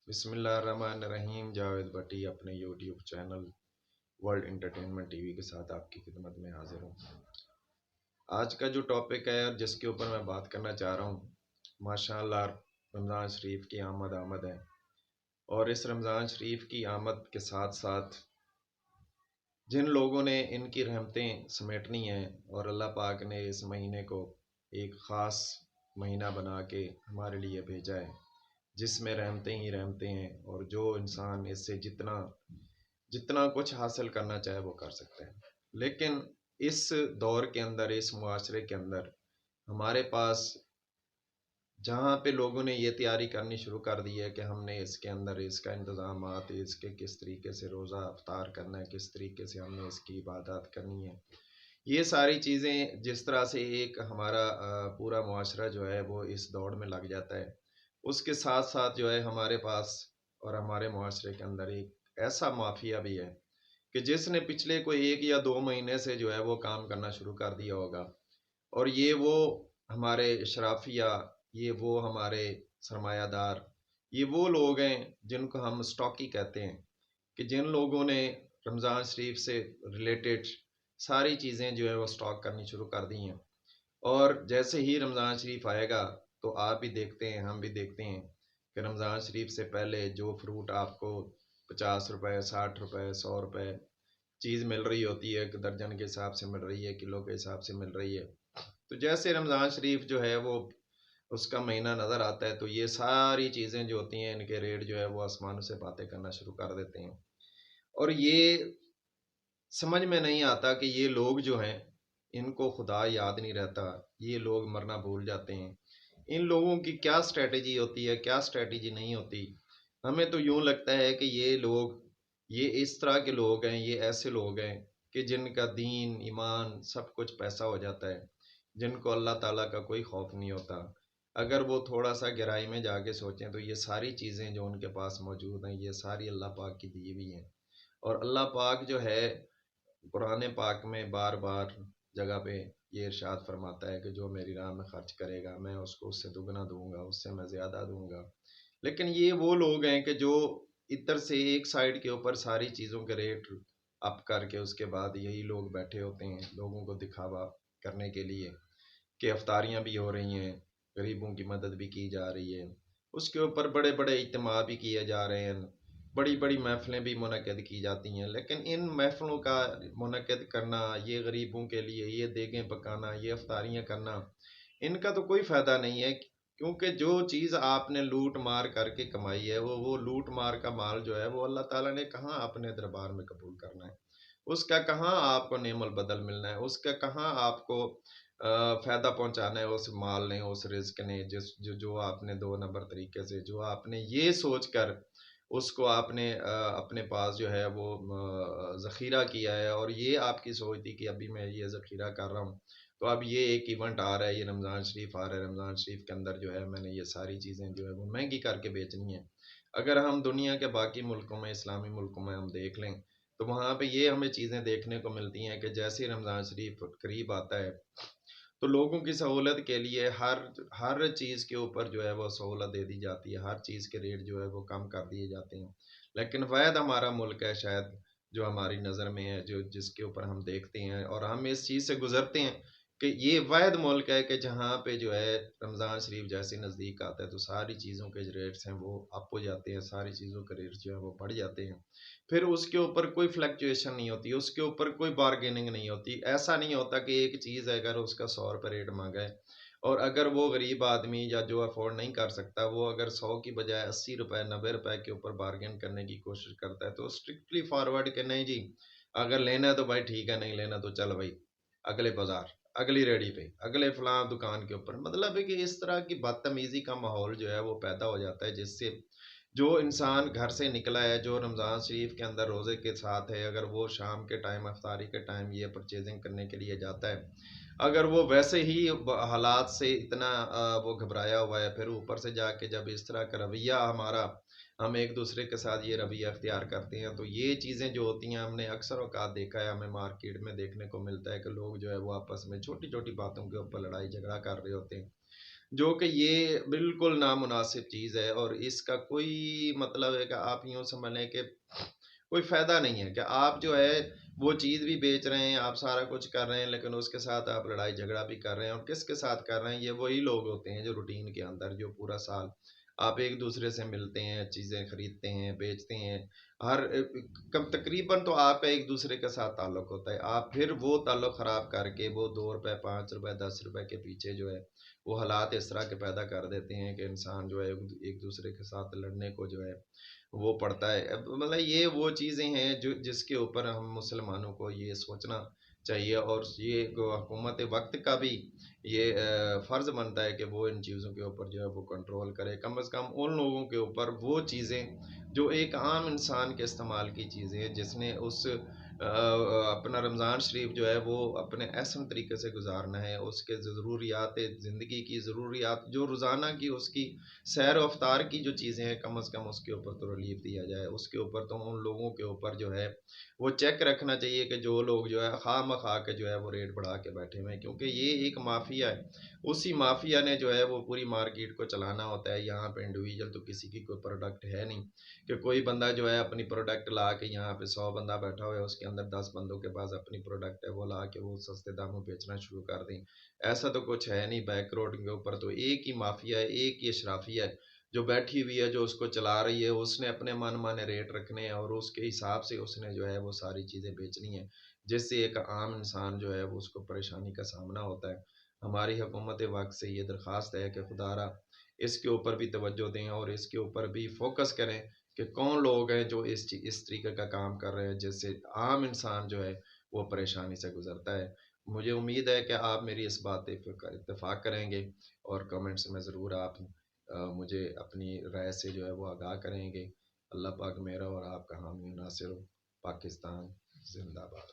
بسم اللہ الرحمن الرحیم۔ جاوید بٹی اپنے YouTube channel world entertainment T V کے ساتھ آپ کی خدمت میں حاضر ہوں۔ آج کا جو ٹاپک ہے جس کے اوپر میں بات کرنا چاہ رہا ہوں، ماشاء اللہ رمضان شریف کی آمد ہے، اور اس رمضان شریف کی آمد کے ساتھ ساتھ جن لوگوں نے ان کی رحمتیں سمیٹنی ہیں، اور اللہ پاک نے اس مہینے کو ایک خاص مہینہ بنا کے ہمارے لیے بھیجا ہے، جس میں رحمتیں ہی رحمتیں ہیں، اور جو انسان اس سے جتنا کچھ حاصل کرنا چاہے وہ کر سکتے ہیں۔ لیکن اس دور کے اندر، اس معاشرے کے اندر ہمارے پاس جہاں پہ لوگوں نے یہ تیاری کرنی شروع کر دی ہے کہ ہم نے اس کے اندر اس کا انتظامات، اس کے کس طریقے سے روزہ افطار کرنا ہے، کس طریقے سے ہم نے اس کی عبادات کرنی ہے، یہ ساری چیزیں جس طرح سے ایک ہمارا پورا معاشرہ جو ہے وہ اس دوڑ میں لگ جاتا ہے، اس کے ساتھ ساتھ جو ہے ہمارے پاس اور ہمارے معاشرے کے اندر ایک ایسا مافیا بھی ہے کہ جس نے پچھلے کوئی 1 یا 2 مہینے سے جو ہے وہ کام کرنا شروع کر دیا ہوگا، اور یہ وہ ہمارے اشرافیہ، یہ وہ ہمارے سرمایہ دار، یہ وہ لوگ ہیں جن کو ہم سٹاکی کہتے ہیں، کہ جن لوگوں نے رمضان شریف سے ریلیٹڈ ساری چیزیں جو ہے وہ سٹاک کرنی شروع کر دی ہیں، اور جیسے ہی رمضان شریف آئے گا تو آپ بھی دیکھتے ہیں، ہم بھی دیکھتے ہیں کہ رمضان شریف سے پہلے جو فروٹ آپ کو 50 روپے، 60 روپے، 100 روپے چیز مل رہی ہوتی ہے، درجن کے حساب سے مل رہی ہے، کلو کے حساب سے مل رہی ہے، تو جیسے رمضان شریف جو ہے وہ اس کا مہینہ نظر آتا ہے تو یہ ساری چیزیں جو ہوتی ہیں ان کے ریٹ جو ہے وہ آسمانوں سے باتیں کرنا شروع کر دیتے ہیں، اور یہ سمجھ میں نہیں آتا کہ یہ لوگ جو ہیں ان کو خدا یاد نہیں رہتا، یہ لوگ مرنا بھول جاتے ہیں، ان لوگوں کی کیا اسٹریٹجی ہوتی ہے، کیا اسٹریٹجی نہیں ہوتی۔ ہمیں تو یوں لگتا ہے کہ یہ اس طرح کے لوگ ہیں، یہ ایسے لوگ ہیں کہ جن کا دین ایمان سب کچھ پیسہ ہو جاتا ہے، جن کو اللہ تعالیٰ کا کوئی خوف نہیں ہوتا۔ اگر وہ تھوڑا سا گہرائی میں جا کے سوچیں تو یہ ساری چیزیں جو ان کے پاس موجود ہیں یہ ساری اللہ پاک کی دی ہوئی ہیں، اور اللہ پاک جو ہے قرآن پاک میں بار بار جگہ پہ یہ ارشاد فرماتا ہے کہ جو میری راہ میں خرچ کرے گا میں اس کو اس سے دگنا دوں گا، اس سے میں زیادہ دوں گا۔ لیکن یہ وہ لوگ ہیں کہ جو ادھر سے ایک سائڈ کے اوپر ساری چیزوں کے ریٹ اپ کر کے اس کے بعد یہی لوگ بیٹھے ہوتے ہیں لوگوں کو دکھاوا کرنے کے لیے کہ افطاریاں بھی ہو رہی ہیں، غریبوں کی مدد بھی کی جا رہی ہے، اس کے اوپر بڑے بڑے اجتماع بھی کیے جا رہے ہیں، بڑی بڑی محفلیں بھی منعقد کی جاتی ہیں، لیکن ان محفلوں کا منعقد کرنا، یہ غریبوں کے لیے یہ دیگیں پکانا، یہ افطاریاں کرنا، ان کا تو کوئی فائدہ نہیں ہے، کیونکہ جو چیز آپ نے لوٹ مار کر کے کمائی ہے وہ لوٹ مار کا مال جو ہے وہ اللہ تعالیٰ نے کہاں اپنے دربار میں قبول کرنا ہے، اس کا کہاں آپ کو نعم البدل ملنا ہے، اس کا کہاں آپ کو فائدہ پہنچانا ہے اس مال نے، اس رزق نے، جو آپ نے 2 نمبر طریقے سے، جو آپ نے یہ سوچ کر اس کو آپ نے اپنے پاس جو ہے وہ ذخیرہ کیا ہے، اور یہ آپ کی سوچ تھی کہ ابھی میں یہ ذخیرہ کر رہا ہوں تو اب یہ ایک ایونٹ آ رہا ہے، یہ رمضان شریف آ رہا ہے، رمضان شریف کے اندر جو ہے میں نے یہ ساری چیزیں جو ہے وہ مہنگی کر کے بیچنی ہیں۔ اگر ہم دنیا کے باقی ملکوں میں، اسلامی ملکوں میں ہم دیکھ لیں تو وہاں پہ یہ ہمیں چیزیں دیکھنے کو ملتی ہیں کہ جیسے ہی رمضان شریف قریب آتا ہے تو لوگوں کی سہولت کے لیے ہر چیز کے اوپر جو ہے وہ سہولت دے دی جاتی ہے، ہر چیز کے ریٹ جو ہے وہ کم کر دیے جاتے ہیں، لیکن واحد ہمارا ملک ہے شاید جو ہماری نظر میں ہے، جس کے اوپر ہم دیکھتے ہیں اور ہم اس چیز سے گزرتے ہیں کہ یہ واحد ملک ہے کہ جہاں پہ جو ہے رمضان شریف جیسے نزدیک آتا ہے تو ساری چیزوں کے جو ریٹس ہیں وہ اپ ہو جاتے ہیں، ساری چیزوں کے ریٹس جو ہے وہ بڑھ جاتے ہیں، پھر اس کے اوپر کوئی فلیکچویشن نہیں ہوتی، اس کے اوپر کوئی بارگیننگ نہیں ہوتی، ایسا نہیں ہوتا کہ ایک چیز ہے اگر اس کا 100 روپے ریٹ مانگا ہے اور اگر وہ غریب آدمی یا جو افورڈ نہیں کر سکتا وہ اگر 100 کی بجائے 80 روپے 90 روپے کے اوپر بارگین کرنے کی کوشش کرتا ہے تو اسٹرکٹلی فارورڈ کہ نہیں جی اگر لینا ہے تو بھائی ٹھیک ہے، نہیں لینا تو چل بھائی اگلے بازار، اگلی ریڑھی پہ، اگلے فلاں دکان کے اوپر، مطلب ہے کہ اس طرح کی بدتمیزی کا ماحول جو ہے وہ پیدا ہو جاتا ہے، جس سے جو انسان گھر سے نکلا ہے، جو رمضان شریف کے اندر روزے کے ساتھ ہے، اگر وہ شام کے ٹائم افطاری کے ٹائم یہ پرچیزنگ کرنے کے لیے جاتا ہے، اگر وہ ویسے ہی حالات سے اتنا وہ گھبرایا ہوا ہے، پھر اوپر سے جا کے جب اس طرح کا رویہ ہمارا، ہم ایک دوسرے کے ساتھ یہ رویہ اختیار کرتے ہیں تو یہ چیزیں جو ہوتی ہیں ہم نے اکثر اوقات دیکھا ہے، ہمیں مارکیٹ میں دیکھنے کو ملتا ہے کہ لوگ جو ہے وہ آپس میں چھوٹی چھوٹی باتوں کے اوپر لڑائی جھگڑا کر رہے ہوتے ہیں، جو کہ یہ بالکل نامناسب چیز ہے، اور اس کا کوئی مطلب ہے کہ آپ یوں سمجھ لیں کہ کوئی فائدہ نہیں ہے کہ آپ جو ہے وہ چیز بھی بیچ رہے ہیں، آپ سارا کچھ کر رہے ہیں، لیکن اس کے ساتھ آپ لڑائی جھگڑا بھی کر رہے ہیں، اور کس کے ساتھ کر رہے ہیں؟ یہ وہی لوگ ہوتے ہیں جو روٹین کے اندر جو پورا سال آپ ایک دوسرے سے ملتے ہیں، چیزیں خریدتے ہیں، بیچتے ہیں، ہر کم تقریباً تو آپ کا ایک دوسرے کے ساتھ تعلق ہوتا ہے، آپ پھر وہ تعلق خراب کر کے وہ 2 روپے 5 روپے 10 روپے کے پیچھے جو ہے وہ حالات اس طرح کے پیدا کر دیتے ہیں کہ انسان جو ہے ایک دوسرے کے ساتھ لڑنے کو جو ہے وہ پڑتا ہے۔ مطلب یہ وہ چیزیں ہیں جو جس کے اوپر ہم مسلمانوں کو یہ سوچنا چاہیے، اور یہ حکومت وقت کا بھی یہ فرض بنتا ہے کہ وہ ان چیزوں کے اوپر جو ہے وہ کنٹرول کرے، کم از کم ان لوگوں کے اوپر وہ چیزیں جو ایک عام انسان کے استعمال کی چیزیں ہیں، جس نے اس اپنا رمضان شریف جو ہے وہ اپنے احسن طریقے سے گزارنا ہے، اس کے ضروریات زندگی کی ضروریات جو روزانہ کی اس کی سیر و افطار کی جو چیزیں ہیں، کم از کم اس کے اوپر تو ریلیف دیا جائے۔ اس کے اوپر تو ان لوگوں کے اوپر جو ہے وہ چیک رکھنا چاہیے کہ جو لوگ جو ہے خواہ مخواہ کے جو ہے وہ ریٹ بڑھا کے بیٹھے ہوئے ہیں، کیونکہ یہ ایک مافیا ہے، اسی مافیا نے جو ہے وہ پوری مارکیٹ کو چلانا ہوتا ہے۔ یہاں پہ انڈیویجول تو کسی کی کوئی پروڈکٹ ہے نہیں کہ کوئی بندہ جو ہے اپنی پروڈکٹ لا کے، یہاں پہ 100 بندہ بیٹھا ہوا ہے، اس کے اندر 10 بندوں کے پاس اپنی پروڈکٹ ہے، وہ لا کے وہ سستے داموں بیچنا شروع کر دیں۔ ایسا تو کچھ ہے نہیں، بیک روڈ کے اوپر تو ایک ہی مافیا ہے، ایک ہی اشرافیہ ہے جو بیٹھی ہوئی ہے، جو اس کو چلا رہی ہے۔ اس نے اپنے من مانے ریٹ رکھنے ہیں، اور اس کے حساب سے اس نے جو ہے وہ ساری چیزیں بیچنی ہیں، جس سے ایک عام انسان جو ہے وہ اس کو پریشانی کا سامنا ہوتا ہے۔ ہماری حکومت وقت سے یہ درخواست ہے کہ خدا را اس کے اوپر بھی توجہ دیں، اور اس کے اوپر بھی فوکس کریں کہ کون لوگ ہیں جو اس طریقے کا کام کر رہے ہیں، جس سے عام انسان جو ہے وہ پریشانی سے گزرتا ہے۔ مجھے امید ہے کہ آپ میری اس بات پہ اتفاق کریں گے، اور کمنٹس میں ضرور آپ مجھے اپنی رائے سے جو ہے وہ آگاہ کریں گے۔ اللہ پاک میرا اور آپ کا حامی و ناصر ہو۔ پاکستان زندہ باد۔